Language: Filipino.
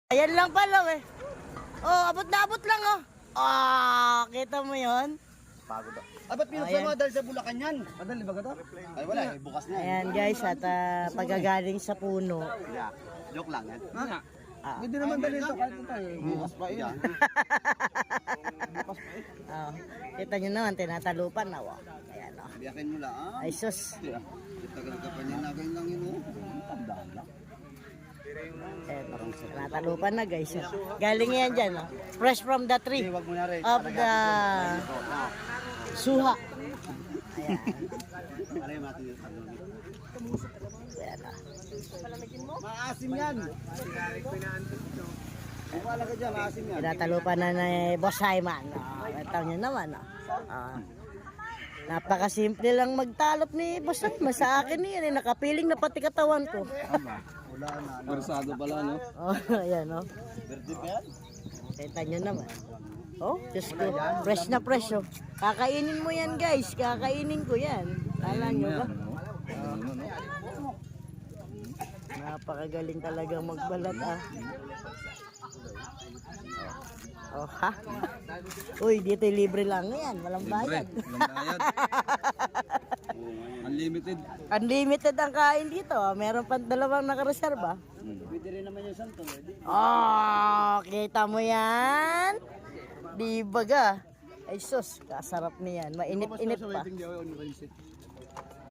Ayan lang pala eh. Oh, abot na abot lang oh. Ah, kita mo 'yon? Pagod daw. Ba't pinasama dahil sa Bulacan yan? Madali ba ito? Ay wala eh, bukas na. Ayan guys, at pagagaling sa puno. Yeah. Joke lang yan. Ah. Hindi naman dali ito kahit tayo. Bukas pa yun. Bukas pa eh. Oh, kita nyo naman, tinatalupan na. Oh. Ayan oh. Biyakin mo lang. Ay sus. Tagal ka pa niya nagay lang yun. Tandaan lang. Ayan, oh. Tinatalupan na guys. Oh. Galing yan dyan. Oh. Fresh from the tree Wag mo na rin. of the suha. Ayan. Ano yung natin yung sabi? Ayan oh. Maasim yan. Bumala ka dyan, maasim yan. Tinatalupan na ni Boss Hyman. Oh, ito nyo naman. Oh. Oh. Napakasimple lang magtalop ni Boss Hyman. Sa akin yan, nakapiling na pati katawan ko. Wala na. Marsado pala, no? Oh, ayan oh. Verde pa yan? Kita nyo naman. Oh, just ko. Fresh na fresh oh. Kakainin mo yan guys. Kakainin ko yan. Kala nyo ba? Napakagaling talaga magbalat ah. Oh ha? Uy, dito libre lang yan. Walang bayad. Walang bayad. Unlimited. Unlimited ang kain dito. Meron pa dalawang nakareserba. Pwede rin naman yung santo. Oh, kita mo yan? Di baga. Ay sus, kasarap niyan. Mainit-init pa.